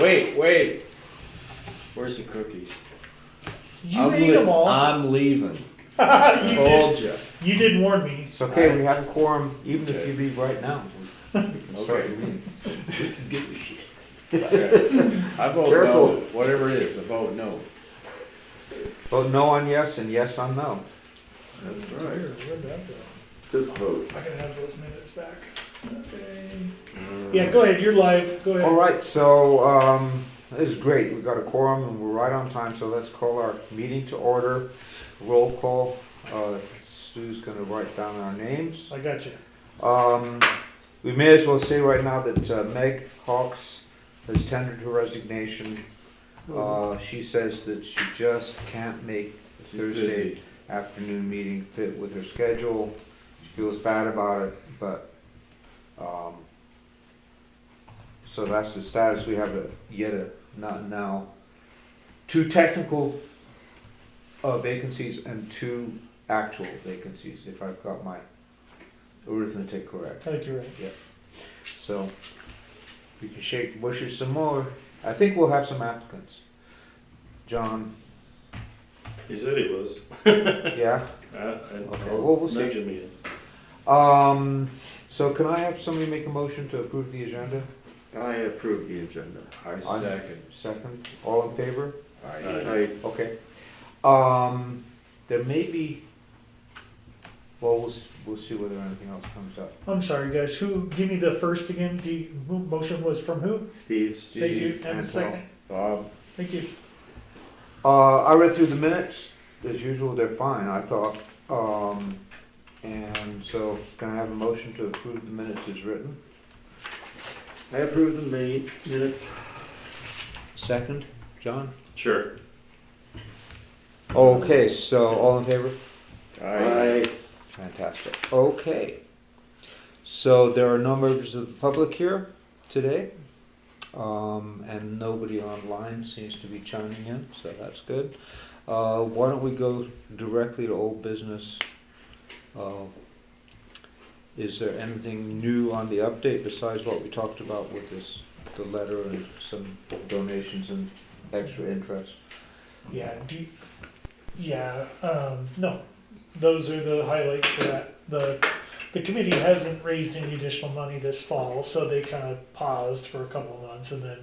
Wait. Where's the cookies? You ate them all. I'm leaving. You Told ya. You did warn me. It's okay, we have a quorum, even if you leave right now. We can start Okay. the meeting. We can give a shit. I vote Careful. no, whatever it is, I vote no. Vote no on yes and yes on no. That's Here, right. where'd that go? Just vote. I can have those minutes back. Okay. Yeah, go ahead, you're live, go ahead. All right, so, this is great, we've got a quorum and we're right on time, so let's call our meeting to order. Roll call, Stu's gonna write down our names. I got you. We may as well say right now that Meg Hawks has tendered her resignation. She says that she just can't make the She's Thursday busy. afternoon meeting fit with her schedule. She feels bad about it, but, so that's the status. We have not now, 2 technical vacancies and 2 actual vacancies, if I've got my arithmetic correct. I think you're right. So, we can shake the bushes some more. I think we'll have some applicants. John, He said he was. yeah? Okay, well, we'll see. Mention me. So can I have somebody make a motion to approve the agenda? I approve the agenda. I second. Second, all in favor? I, Okay. There may be, well, we'll see whether anything else comes up. I'm sorry, guys, give me the first again, the motion was from who? Steve, Thank you, and the Antwell. second, Bob, thank you. I read through the minutes, as usual, they're fine, I thought. And so, can I have a motion to approve the minutes as written? I approve the minutes. Second, John? Sure. Okay, so all in favor? I, Fantastic. Okay. So there are no members of the public here today. And nobody online seems to be chiming in, so that's good. Why don't we go directly to old business? Is there anything new on the update besides what we talked about with the letter and some donations and extra interest? Yeah, no, those are the highlights for that. The committee hasn't raised any additional money this fall, so they kind of paused for a couple of months, and then,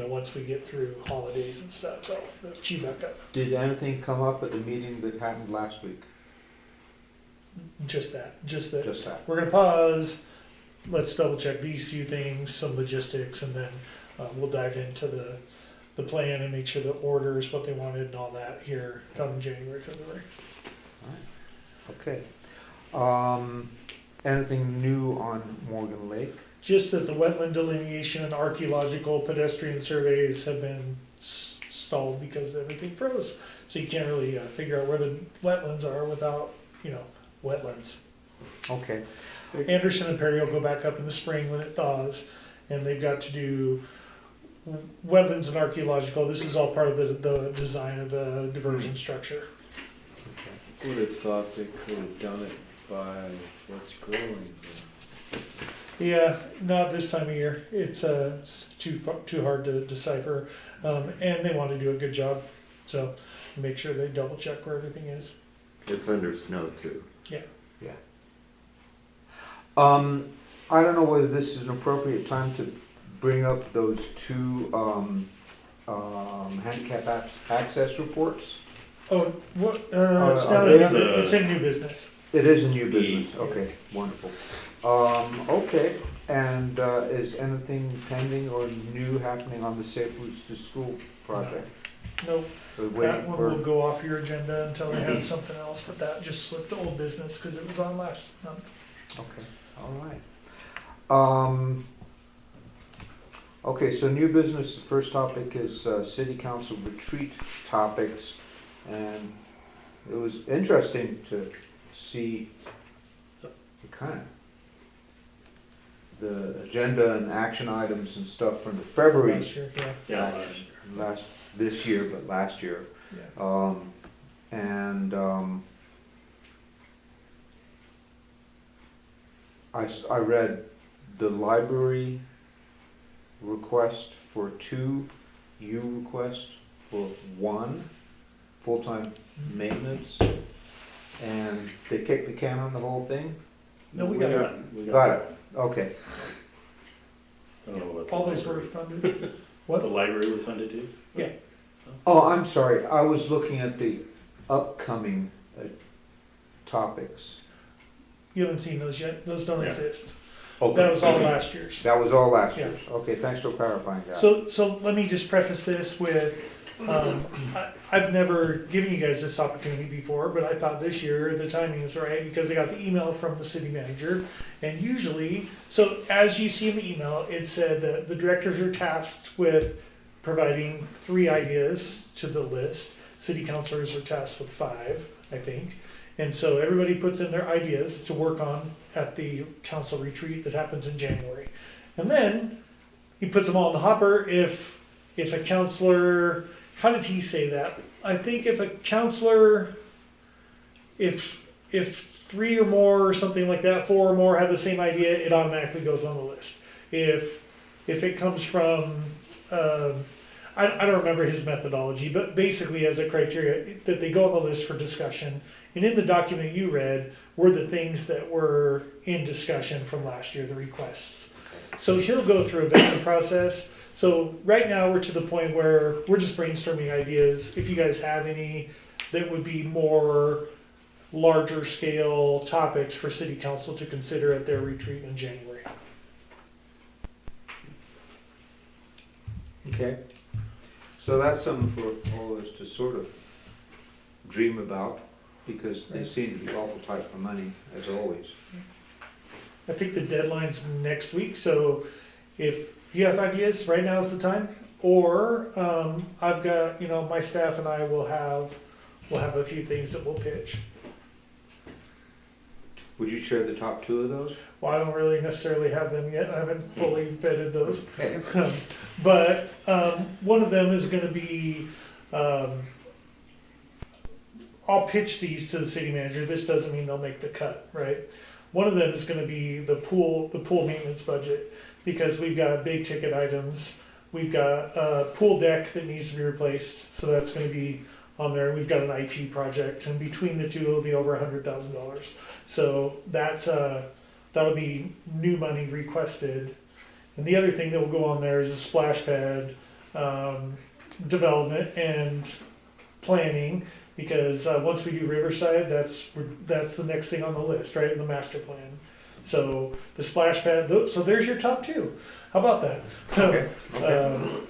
once we get through holidays and stuff, they'll queue back up. Did anything come up at the meeting that happened last week? Just that. Just that. We're gonna pause, let's double check these few things, some logistics, and then we'll dive into the plan and make sure the orders, what they wanted and all that here come January, February. Okay. Anything new on Morgan Lake? Just that the wetland delineation and archaeological pedestrian surveys have been stalled because everything froze. So you can't really figure out where the wetlands are without, wetlands. Okay. Anderson and Perry will go back up in the spring when it thaws, and they've got to do wetlands and archaeological. This is all part of the design of the diversion structure. would have thought they could have done it by what's growing. Yeah, not this time of year. It's too hard to decipher, and they want to do a good job, so make sure they double check where everything is. It's under snow too. I don't know whether this is an appropriate time to bring up those 2 handicap access reports. Oh, what? It's are not. they- It's in new business. It is a new business. Okay, wonderful. Okay, and is anything pending or new happening on the Safe Routes to School project? Nope. We're That waiting one for. will go off your agenda until they have something else, but that just slipped to old business because it was on last month. Okay, all right. Okay, so new business, the first topic is city council retreat topics. And it was interesting to see the agenda and action items and stuff from the February Last year, yeah. Yeah. this year, but last year. Yeah. I read the library request for 2, you request for 1 full-time maintenance, and they kicked the can on the whole thing? No, we got it. We Got got it, okay. I don't know what. All those were funded. What? The library was funded too? Oh, I'm sorry, I was looking at the upcoming topics. You haven't seen those yet, those don't Yeah. exist. Okay. That was all last year's. That was all last Yeah. year's, okay, thanks for clarifying that. So let me just preface this with, I've never given you guys this opportunity before, but I thought this year the timing was right because I got the email from the city manager. And usually, so as you see in the email, it said that the directors are tasked with providing 3 ideas to the list. City councilors are tasked with 5, I think. And so everybody puts in their ideas to work on at the council retreat that happens in January. And then he puts them all in the hopper if a counselor, how did he say that? I think if a counselor, if 3 or more or something like that, 4 or more have the same idea, it automatically goes on the list. If it comes from, I don't remember his methodology, but basically as a criteria, that they go on the list for discussion. And in the document you read were the things that were in discussion from last year, the requests. So he'll go through a vetting process. So right now we're to the point where we're just brainstorming ideas. If you guys have any that would be more larger scale topics for city council to consider at their retreat in January. Okay, so that's something for all of us to sort of dream about, because they seem to be awful tight for money, as always. I think the deadline's next week, so if you have ideas, right now is the time. Or I've got, my staff and I will have a few things that we'll pitch. Would you share the top 2 of those? Well, I don't really necessarily have them yet. I haven't fully vetted those. Okay. But one of them is going to be, I'll pitch these to the city manager. This doesn't mean they'll make the cut, right? One of them is going to be the pool maintenance budget, because we've got big ticket items. We've got a pool deck that needs to be replaced, so that's going to be on there. We've got an IT project, and between the 2, it'll be over $100,000. So that'll be new money requested. And the other thing that will go on there is a splash pad development and planning, because once we do Riverside, that's the next thing on the list, right, in the master plan. So the splash pad, so there's your top 2. How about that? Okay.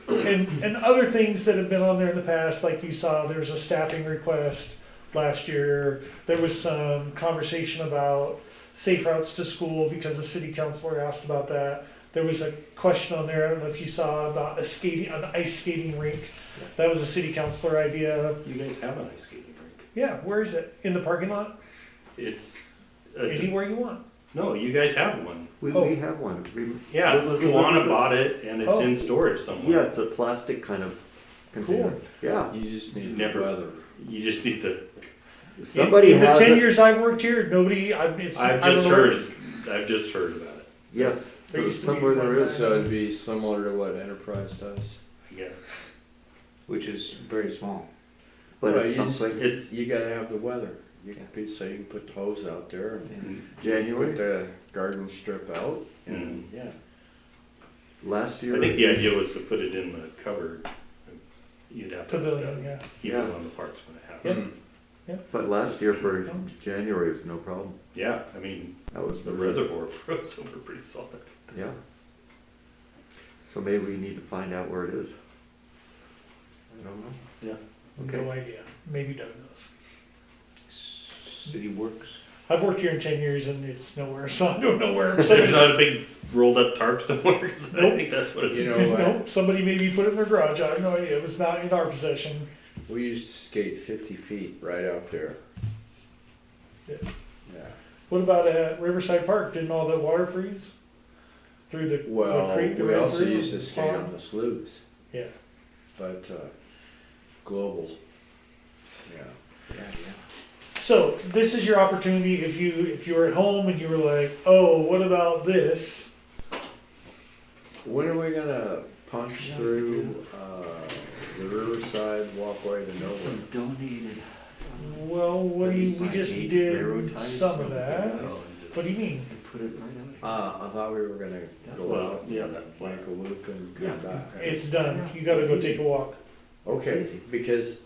And other things that have been on there in the past, like you saw, there was a staffing request last year. There was some conversation about safe routes to school because the city councilor asked about that. There was a question on there, I don't know if you saw, about an ice skating rink. That was a city councilor idea. You guys have an ice skating rink. Yeah, where is it? In the parking lot? It's, Anywhere you want. no, you guys have one. We Oh. have one. Yeah, Well, Kiwanis bought it and it's Oh. in storage Yeah, somewhere. it's a plastic kind of container. Cool. Yeah. You just need Never. weather. You just need the, Somebody in the has 10 it. years I've worked here, nobody, I don't know. I've just heard about it, Yes, There so used to be somewhere there one is. So it'd be similar to what Enterprise does. I guess. Which is very small. But Right, it's you just- something, It's, You gotta have the weather. You can so you can put the hose out there and put January, the garden strip out, and yeah. last year. I think the idea was to put it in the cupboard. You'd have to Pavilion, yeah. keep it on the parks when it happens. Yeah. But last year for January was no problem. Yeah, I mean, That was the really- reservoir froze over pretty solid. Yeah. So maybe we need to find out where it is. I don't know. Yeah. Okay. No idea. Maybe Doug knows. City Works. I've worked here in 10 years and it's nowhere, so I don't know where. There's Somebody, not a big rolled up tarp somewhere, 'cause I Nope. think that's what it You is. know what? nope, somebody maybe put it in their garage. I have no idea. It was not in our possession. We used to skate 50 feet right out there. Yeah. Yeah. What about at Riverside Park? Didn't all the water freeze? Through the Well, creek that we ran also through? used to skate Pond? on the sloughs, Yeah. but global. Yeah. Yeah, yeah. So this is your opportunity if you were at home and you were like, oh, what about this? When are we gonna punch through, the Riverside walkway to Some Nowhere? donated. Well, we just 35-8 railroad did ties some of from the that. guys. What do you mean? And put it right out I thought we were gonna go Well, out, yeah, that's make a loop and come Yeah. back. It's done. You gotta go take a walk. Okay, easy. because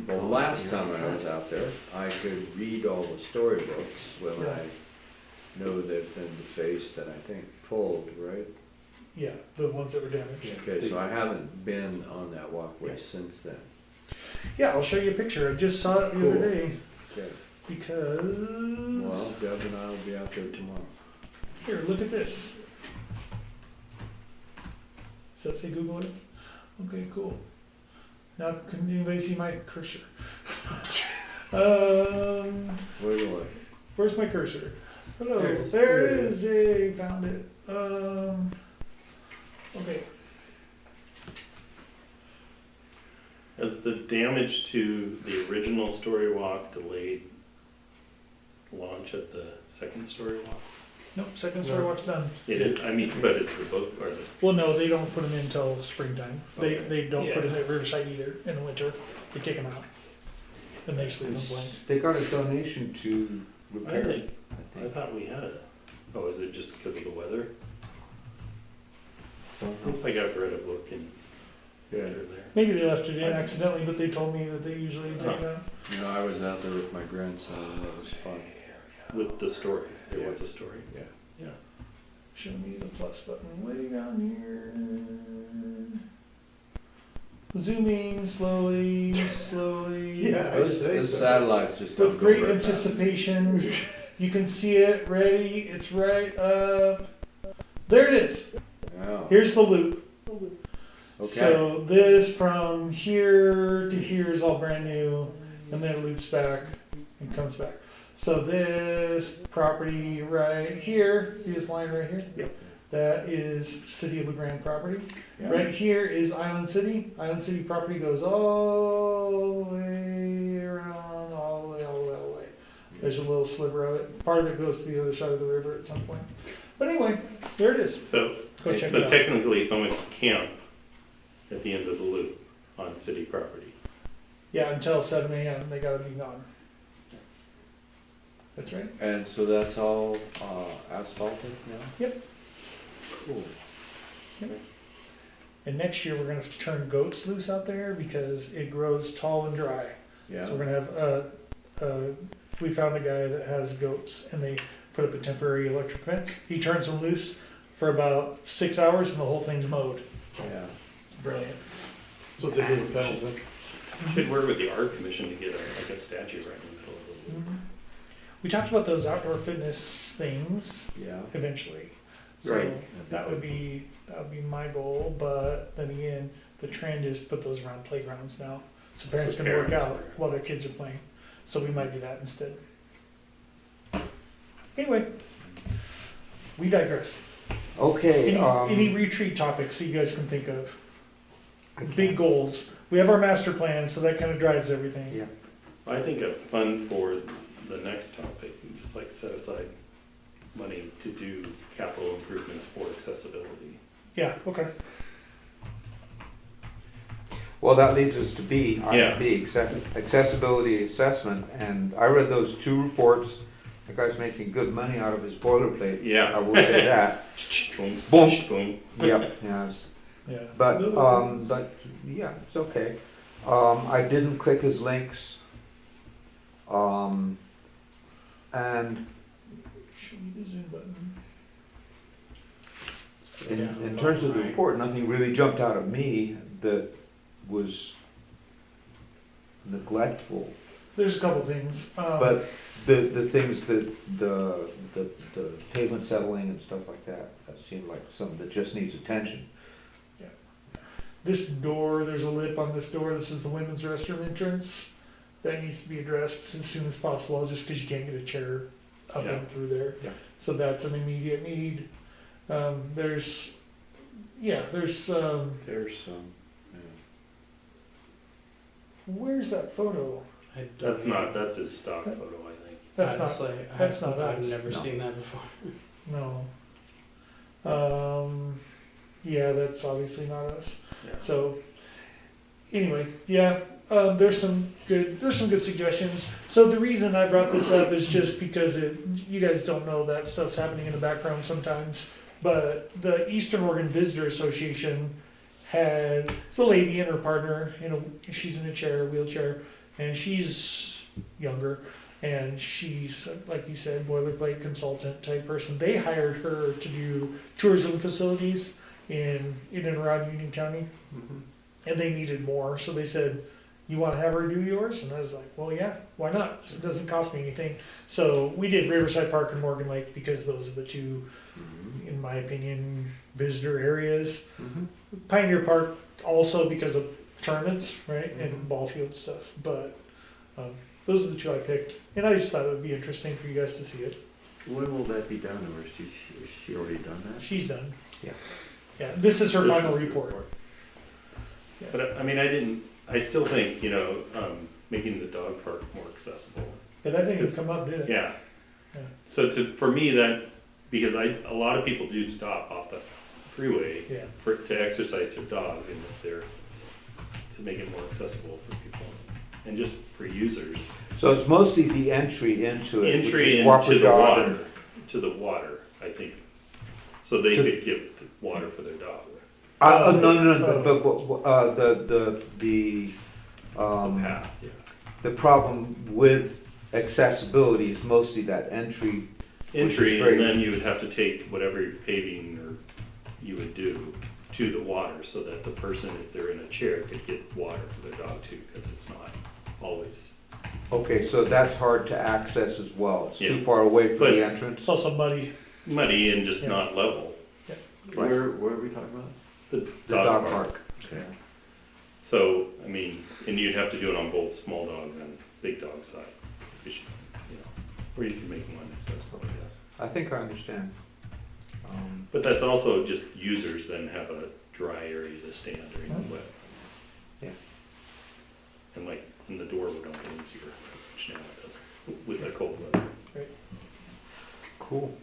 here. the last time I was out there, I could read all the storybooks when Yeah. I know they've been defaced and I think pulled, right? Yeah, the ones that were damaged. Okay, so I haven't been on that walkway Yeah. since then. Yeah, I'll show you a picture. I just saw it the Cool. other day Okay, well, because, Deb and I will be out there tomorrow. here, look at this. Does that say Google it? Okay, cool. Now, can anybody see my cursor? Where do Where's my cursor? Hello, There it is. there it is. Hey, found it. Okay. Has the damage to the original story walk delayed launch at the second story walk? Nope, second story walk's done. It is, I mean, but it's the boat, or the, Well, no, they don't put them in until springtime. Okay. They don't put Yeah. them at Riverside either in the winter. They take them out. And they just leave them blank. They got a donation to I repair think, it, I I think. thought we had a, oh, is it just because of the weather? Don't know. Seems like I've read a book in Yeah, there. Maybe they left it in accidentally, but they told me that they usually take it out. you know, I was out there with my grandson and it was fun. With the story, there was a story. Yeah. Yeah. Show me the plus button way down here. Zooming slowly, slowly. Yeah. Those, I'd say the so. satellites just don't With go great very fast. anticipation. You can see it ready. It's right up. There it is. Oh, Here's the loop. okay, So this from here to here is all brand new, and then it loops back and comes back. So this property right here, see this line right here? Yep. That is City of LeGrand property. yeah. Right here is Island City. Island City property goes all the way around, all the way, all the way, all the way. There's a little sliver of it. Part of it goes to the other side of the river at some point. But anyway, there it is. So, Go check so it out. technically someone can camp at the end of the loop on city property. Yeah, until 7 a.m. they gotta be gone. That's right. And so that's all, asphalted now? Yep. Cool. And next year, we're gonna turn goats loose out there because it grows tall and dry. Yeah, So we're gonna have, we found a guy that has goats and they put up a temporary electric fence. He turns them loose for about 6 hours and the whole thing's mowed. yeah. It's brilliant. That's what they do with Pendleton. Should work with the art commission to get like a statue right in the middle of the loop. We talked about those outdoor fitness things Yeah, eventually. So Right. that would be my goal, but then again, the trend is to put those around playgrounds now. So parents So can work parents out are- while their kids are playing. So we might do that instead. Anyway, we digress. Okay, Any retreat topics that you guys can think of? I can't- Big goals. We have our master plan, so that kind of drives everything. Yeah. I think a fund for the next topic, just like set aside money to do capital improvements for accessibility. Yeah, okay. Well, that leads us to B, Yeah. item B, accessibility assessment, and I read those two reports. The guy's making good money out of his boilerplate. I Yeah. will say that. Boom, Boom. boom. Yep, yes. Yeah. But, yeah, it's okay. I didn't click his links. And Show me the Zoom button. in terms of the report, nothing really jumped out at me that was neglectful. There's a couple things. But the things that, the pavement settling and stuff like that, that seemed like something that just needs attention. This door, there's a lip on this door. This is the women's restroom entrance. That needs to be addressed as soon as possible, just because you can't get a chair up Yeah. and through there. Yeah. So that's an immediate need. There's there's some, yeah. where's that photo? That's his stock photo, I think. That's not, Honestly, that's not I've us. never No. seen that before. no. yeah, that's obviously not us. Yeah. So, anyway, yeah, there's some good suggestions. So the reason I brought this up is just because you guys don't know that stuff's happening in the background sometimes. But the Eastern Oregon Visitor Association it's a lady and her partner, she's in a wheelchair, and she's younger, and she's, like you said, boilerplate consultant type person. They hired her to do tourism facilities in and around Union County, and they needed more, so they said, you want to have her do yours? And I was like, well, yeah, why not? It doesn't cost me anything. So we did Riverside Park and Morgan Lake because those are the two, in my opinion, visitor areas. Pioneer Park also because of tournaments, right, and ball field stuff. But those are the two I picked, and I just thought it would be interesting for you guys to see it. When will that be done, or is she already done that? She's done. Yeah. Yeah, this is her This final is the report. Yeah. But I mean, I still think, making the dog park more accessible. But that didn't even come up, did it? Yeah. Yeah. So for me, because a lot of people do stop off the freeway Yeah. to exercise their dog, and if to make it more accessible for people and just for users. So it's mostly the entry into it, which Entry is Whopper into the Jog water, and- to the water, I think. So they To- could give water for their dog. No, the The um, path, yeah. the problem with accessibility is mostly that entry. Entry, is very- and then you would have to take whatever paving or you would do to the water so that the person, if they're in a chair, could get water for their dog too, because it's not always. Okay, so that's hard to access as well. It's too Yeah. far away from But- the It's entrance. also muddy. Muddy and just Yeah. not level. Right. Where are we talking about? The The dog park. Okay. So, I mean, and you'd have to do it on both small dog and big dog side. Because or you can make one accessible, I guess. I think I understand. But that's also just users then have a dry area to stand during the wet months. Yeah. And and the door would open easier, which now it does, with the cold weather. Cool.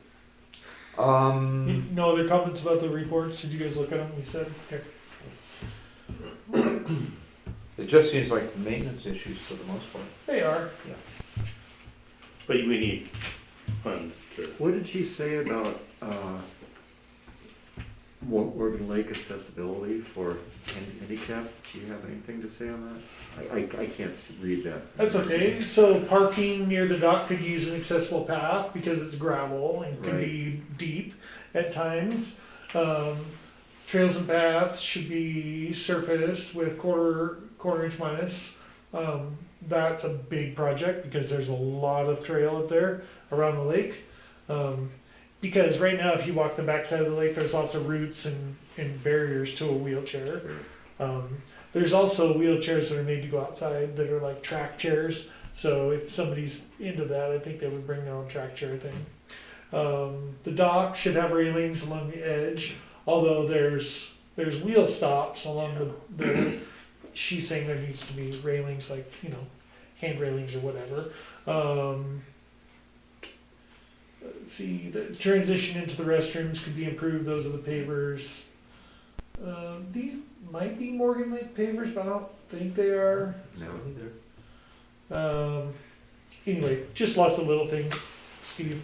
No other comments about the reports? Did you guys look at them? You said? Okay. It just seems like maintenance issues for the most part. They are. But we need funds to, What did she say about Morgan Lake accessibility for handicap? Do you have anything to say on that? I can't read that. That's okay. So parking near the dock could use an accessible path because it's gravel and can be deep at times. Trails and paths should be surfaced with quarter inch minus. That's a big project because there's a lot of trail up there around the lake. Because right now, if you walk the backside of the lake, there's lots of roots and barriers to a wheelchair. There's also wheelchairs that are made to go outside that are like track chairs. So if somebody's into that, I think they would bring their own track chair thing. The dock should have railings along the edge, although there's wheel stops along the she's saying there needs to be railings, like, hand railings or whatever. Let's see, the transition into the restrooms could be improved. Those are the pavers. These might be Morgan Lake pavers, but I don't think they are. No, either. Anyway, just lots of little things, Steve.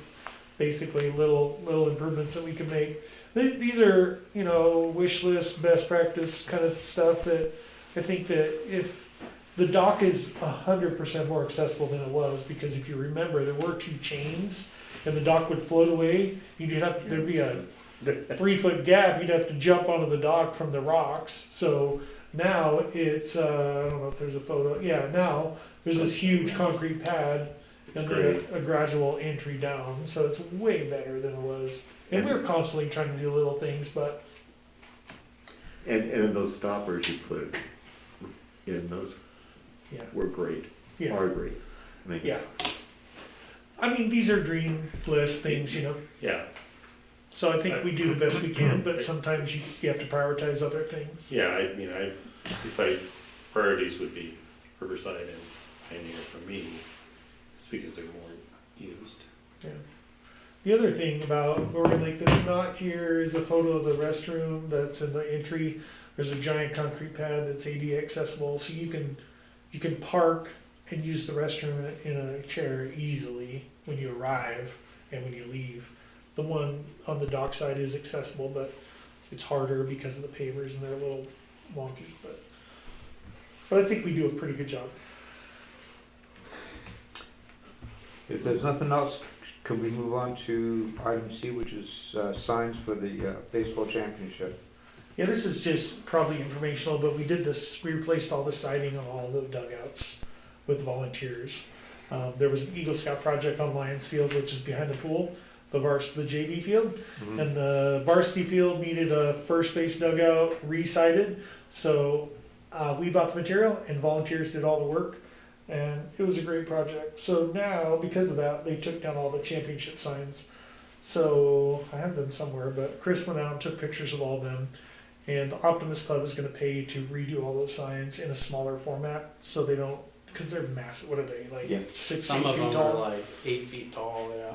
Basically, little improvements that we can make. These are, wish list, best practice kind of stuff that I think that if the dock is 100% more accessible than it was, because if you remember, there were two chains and the dock would float away. There'd be a 3-foot gap. You'd have to jump onto the dock from the rocks. So now it's, I don't know if there's a photo. Yeah, now there's this huge concrete pad and then a gradual entry down. So it's way better than it was. And we were constantly trying to do little things, but And those stoppers you put in, those yeah, were great, yeah. are great. Yeah. I mean, these are dream list things, yeah, So I think we do the best we can, but sometimes you have to prioritize other things. yeah, priorities would be Riverside and Pioneer for me, it's because they're more used. Yeah. The other thing about Oregon Lake that's not here is a photo of the restroom that's in the entry. There's a giant concrete pad that's ADA accessible, so you can park and use the restroom in a chair easily when you arrive and when you leave. The one on the dock side is accessible, but it's harder because of the pavers and they're a little wonky. But I think we do a pretty good job. If there's nothing else, can we move on to item C, which is signs for the baseball championship? Yeah, this is just probably informational, but we replaced all the siding on all the dugouts with volunteers. There was an Eagle Scout project on Lions Field, which is behind the pool, the JV field. And the varsity field needed a first base dugout re-sided. So we bought the material and volunteers did all the work. And it was a great project. So now, because of that, they took down all the championship signs. So I have them somewhere, but Chris went out and took pictures of all of them. And the Optimist Club is going to pay to redo all those signs in a smaller format, so they don't, because they're massive. What are they, like Yeah. 6 Some 8 of feet them tall? are like 8 feet tall, yeah.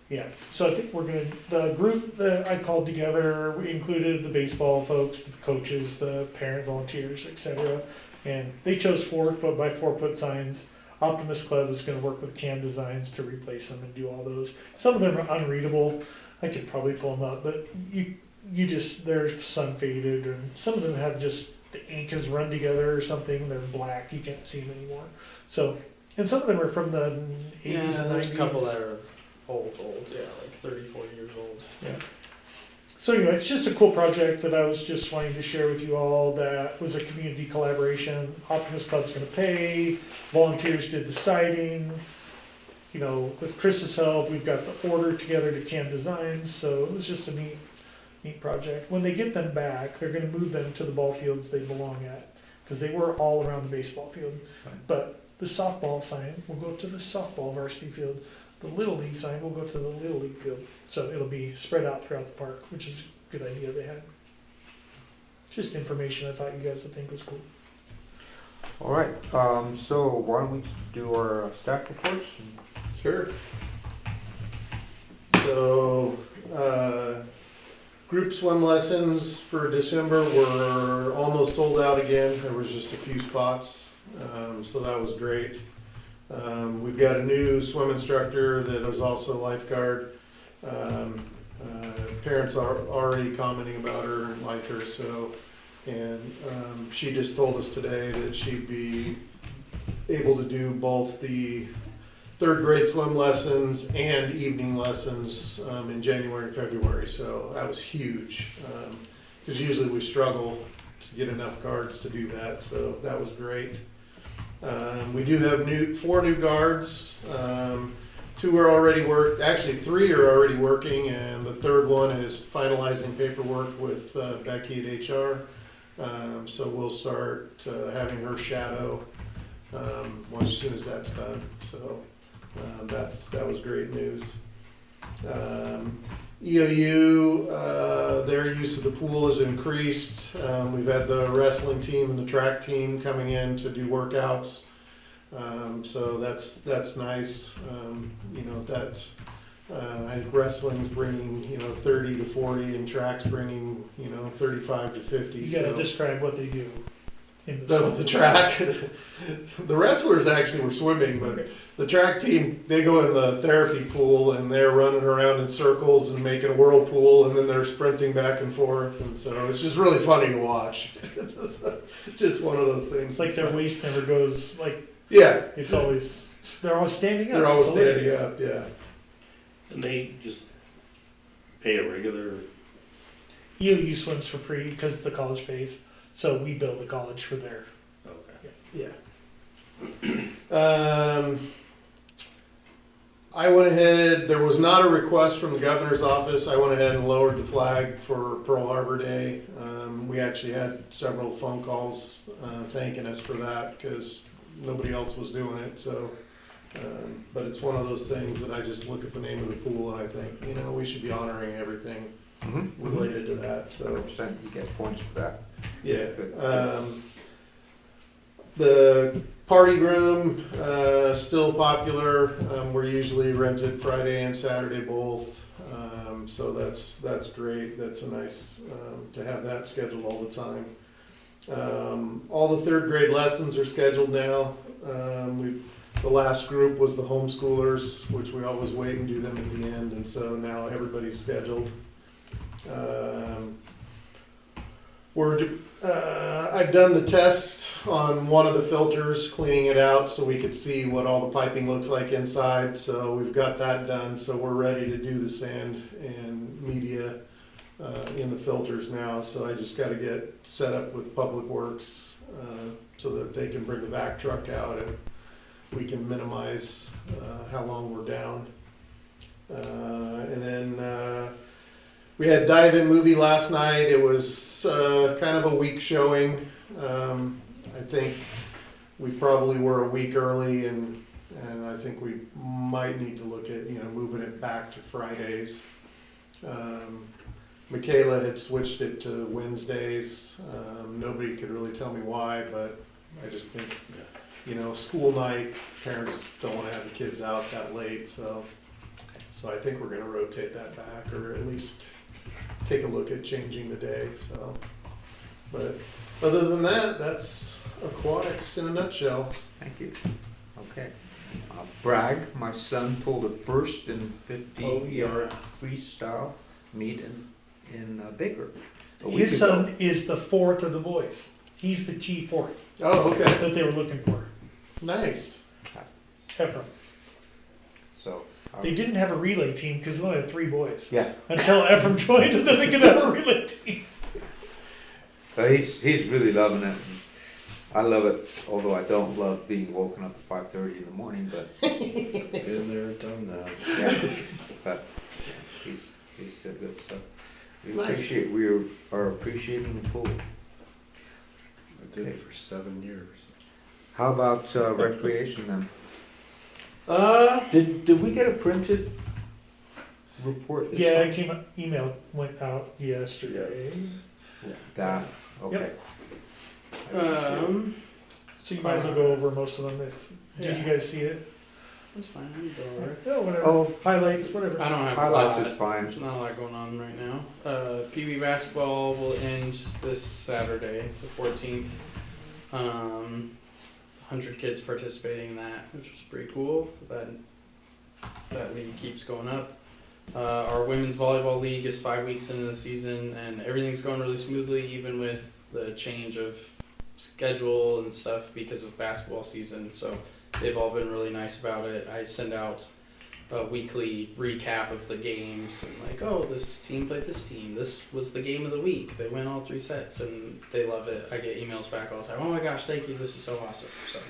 Yeah. So I think we're gonna, the group that I called together, we included the baseball folks, the coaches, the parent volunteers, etc. And they chose 4 foot by 4 foot signs. Optimist Club is going to work with Cam Designs to replace them and do all those. Some of them are unreadable. I could probably pull them up, but you just, they're sun faded, and some of them have just, the ink has run together or something, they're black, you can't see them anymore. So, and some of them are from the 80s Yeah, and 90s. there's a couple that are old, yeah, like 30, 40 years old. Yeah. So anyway, it's just a cool project that I was just wanting to share with you all. That was a community collaboration. Optimist Club's gonna pay, volunteers did the siding. You know, with Chris's help, we've got the order together to Cam Designs, so it was just a neat project. When they get them back, they're gonna move them to the ball fields they belong at, because they were all around the baseball field. Right. But the softball sign will go to the softball varsity field. The Little League sign will go to the Little League field. So it'll be spread out throughout the park, which is a good idea they had. Just information I thought you guys would think was cool. All right, so why don't we do our staff reports? Sure. So, group swim lessons for December were almost sold out again. There was just a few spots, so that was great. We've got a new swim instructor that was also a lifeguard. Parents are already commenting about her and like her, so, and she just told us today that she'd be able to do both the third grade swim lessons and evening lessons in January and February, so that was huge. Because usually we struggle to get enough guards to do that, so that was great. We do have 4 new guards. 2 are already actually 3 are already working, and the third one is finalizing paperwork with Becky at HR. So we'll start having her shadow as soon as that's done. So that was great news. EOU, their use of the pool has increased. We've had the wrestling team and the track team coming in to do workouts. So that's nice. You know, that I think wrestling's bringing 30 to 40, and track's bringing 35 to 50. You gotta so. describe what they do. In The track, the wrestlers actually were swimming, but the track team, they go in the therapy pool and they're running around in circles and making a whirlpool, and then they're sprinting back and forth, and so it's just really funny to watch. It's just one of those things. It's like their waist never goes, like, Yeah, it's always, they're always standing up. they're always It's standing hilarious. up, yeah. And they just pay a regular, EOU swims for free because the college pays, so we bill the college for their, okay. Yeah. I went ahead, there was not a request from the governor's office. I went ahead and lowered the flag for Pearl Harbor Day. We actually had several phone calls thanking us for that because nobody else was doing it. So, but it's one of those things that I just look at the name of the pool and I think, we should be honoring everything related to that. So, 100%, you get points for that. yeah. Good. The Party room, still popular. We're usually rented Friday and Saturday both. So that's great. That's a nice, to have that scheduled all the time. All the third grade lessons are scheduled now. The last group was the homeschoolers, which we always wait and do them at the end, and so now everybody's scheduled. I've done the test on one of the filters, cleaning it out so we could see what all the piping looks like inside. So we've got that done. So we're ready to do the sand and media in the filters now. So I just got to get set up with Public Works so that they can bring the vac truck out and we can minimize how long we're down. And then we had Dive-In movie last night. It was kind of a weak showing. I think we probably were a week early, and I think we might need to look at moving it back to Fridays. Michaela had switched it to Wednesdays. Nobody could really tell me why, but I just think school night, parents don't want to have the kids out that late, so I think we're going to rotate that back, or at least take a look at changing the day. So, but other than that, that's aquatics in a nutshell. Thank you. Okay. Bragg, my son pulled a first in 50-yard freestyle meet in Baker. a week His ago. son is the fourth of the boys. He's the key fourth Oh, okay, that they were looking for. nice. Ephraim. So. They didn't have a relay team because they only had 3 boys. Yeah. Until Ephraim joined, and then they could have a relay team. But he's really loving it. I love it, although I don't love being woken up at 5:30 in the morning. But Been there, done that. yeah, but yeah, he's still good. So Nice. we are appreciating the pool. I did it for 7 years. How about recreation then? Uh, Did we get a printed report? This Yeah, time? it came up, email went out yesterday. That okay. Yep. I didn't see it. So you might as well go over most of them. Did you Yeah. guys see it? that's fine. I can go over it. Oh, whatever. Oh. Highlights, whatever. I don't have Highlights a lot. is fine. There's not a lot going on right now. PB basketball will end this Saturday, the 14th. 100 kids participating in that, which was pretty cool. That league keeps going up. Our women's volleyball league is 5 weeks into the season, and everything's going really smoothly, even with the change of schedule and stuff because of basketball season. So they've all been really nice about it. I send out a weekly recap of the games and like, oh, this team played this team. This was the game of the week. They win all 3 sets, and they love it. I get emails back all the time. Oh my gosh, thank you. This is so awesome. So,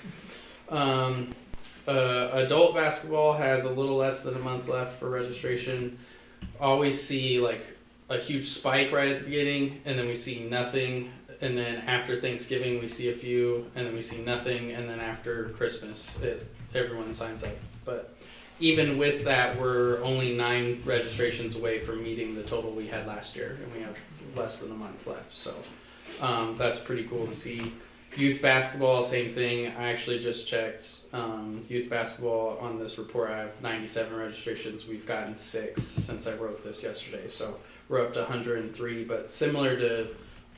adult basketball has a little less than a month left for registration. Always see like a huge spike right at the beginning, and then we see nothing. And then after Thanksgiving, we see a few, and then we see nothing. And then after Christmas, everyone signs up. But even with that, we're only 9 registrations away from meeting the total we had last year, and we have less than a month left. So that's pretty cool to see. Youth basketball, same thing. I actually just checked youth basketball on this report. I have 97 registrations. We've gotten 6 since I wrote this yesterday. So we're up to 103, but similar to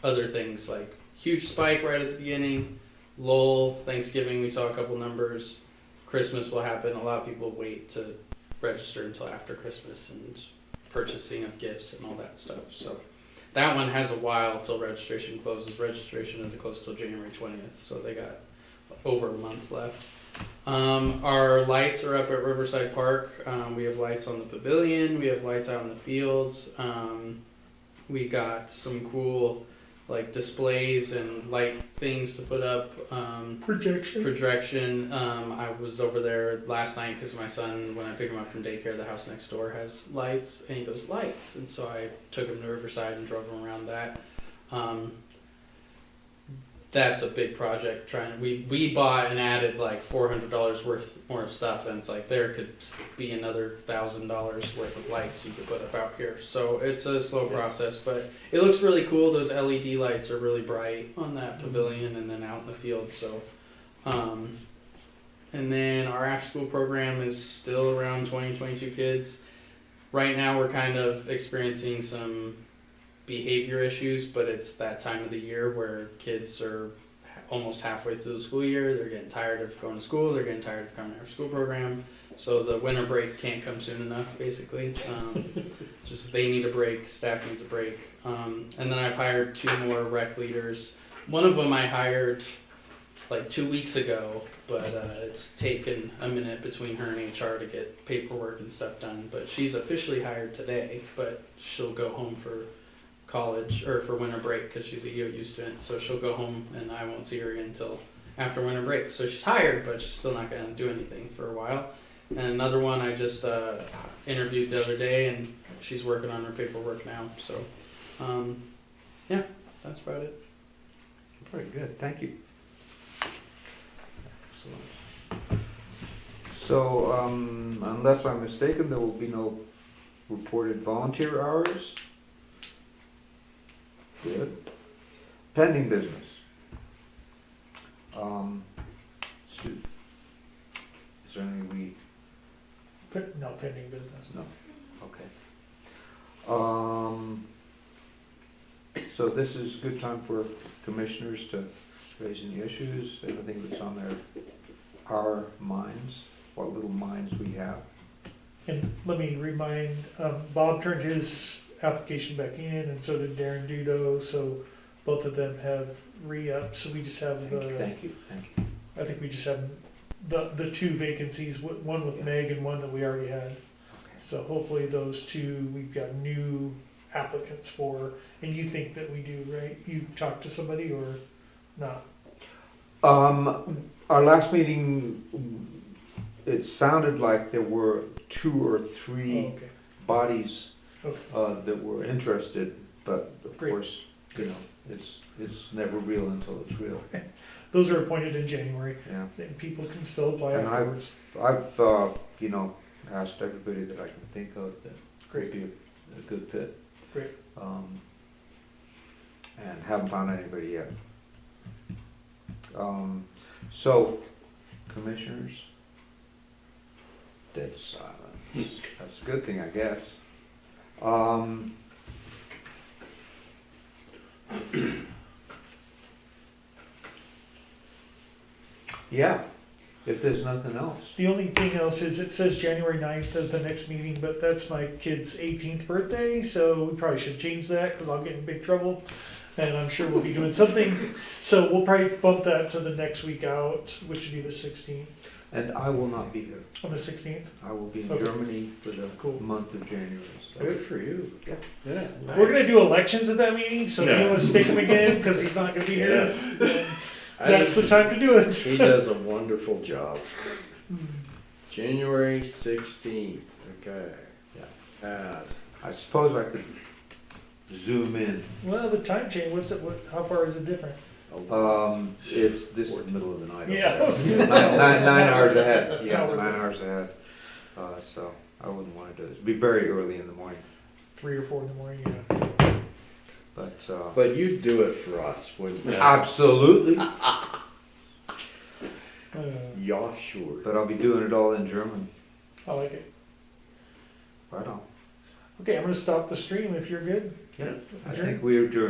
other things, like huge spike right at the beginning, lull, Thanksgiving, we saw a couple numbers. Christmas will happen. A lot of people wait to register until after Christmas and purchasing of gifts and all that stuff. So that one has a while till registration closes. Registration doesn't close till January 20th, so they got over a month left. Our lights are up at Riverside Park. We have lights on the pavilion. We have lights out in the fields. We got some cool like displays and light things to put up. Projection. I was over there last night because my son, when I pick him up from daycare, the house next door has lights, and he goes, lights, and so I took him to Riverside and drove him around that. That's a big project. We bought and added like $400 worth more of stuff, and it's like there could be another $1,000 worth of lights you could put up out here. So it's a slow process, but it looks really cool. Those LED lights are really bright on that pavilion and then out in the field. So And then our after school program is still around 22 kids. Right now we're kind of experiencing some behavior issues, but it's that time of the year where kids are almost halfway through the school year. They're getting tired of going to school. They're getting tired of coming to our school program. So the winter break can't come soon enough, basically. Just they need a break. Staff needs a break. And then I've hired 2 more rec leaders. One of them I hired like 2 weeks ago, but it's taken a minute between her and HR to get paperwork and stuff done. But she's officially hired today, but she'll go home for college or for winter break because she's a EOU student. So she'll go home and I won't see her again until after winter break. So she's hired, but she's still not going to do anything for a while. And another one I just interviewed the other day, and she's working on her paperwork now. So, yeah, that's about it. Very good, thank you. Excellent. So, unless I'm mistaken, there will be no reported volunteer hours? Good. Pending business. Stu, is there anything we, No pending business. no, okay. So this is a good time for commissioners to raise any issues, anything that's on our minds, what little minds we have. And let me remind, Bob turned his application back in, and so did Darren Dudo, so both of them have re-upped, so we just have Thank you. I think we just have the 2 vacancies, one with Meg and one that we already had. So hopefully those 2, we've got new applicants for, and you think that we do, right? You talked to somebody or not? Our last meeting, it sounded like there were 2 or 3 Oh, okay. bodies Okay. that were interested, but of Great. course, you know, it's never real until it's real. Those are appointed in January, Yeah. and people can still apply And afterwards. I've you know, asked everybody that I can think of that could be a good fit. Great. And haven't found anybody yet. So, commissioners, dead silence. That's a good thing, I guess. Yeah, if there's nothing else. The only thing else is it says January 9th as the next meeting, but that's my kid's 18th birthday, so we probably should change that because I'll get in big trouble. And I'm sure we'll be doing something. So we'll probably bump that to the next week out, which would be the 16th. And I will not be here. On the 16th? I will be in Okay. Germany for the Cool. month of January. So. Good for you. Yeah. Yeah. We're gonna nice. do elections at that meeting, so if you Yeah. wanna stick him again, because he's not gonna be here, then I that's the think time to do it. He does a wonderful job. January 16th, okay. Yeah. I suppose I could zoom in. Well, the time change, how far is it different? It's this is the middle of the night. Yeah, I was Nine, gonna say. 9 hours ahead. Yeah, Yeah. 9 hours ahead. So I wouldn't want to do this. It'd be very early in the morning. 3 or 4 in the morning, yeah. But But you'd do it for us, wouldn't you? absolutely. Yeah, sure. But I'll be doing it all in German. I like it. Right on. Okay, I'm gonna stop the stream if you're good. Yes. I Adjourn. think we adjourned.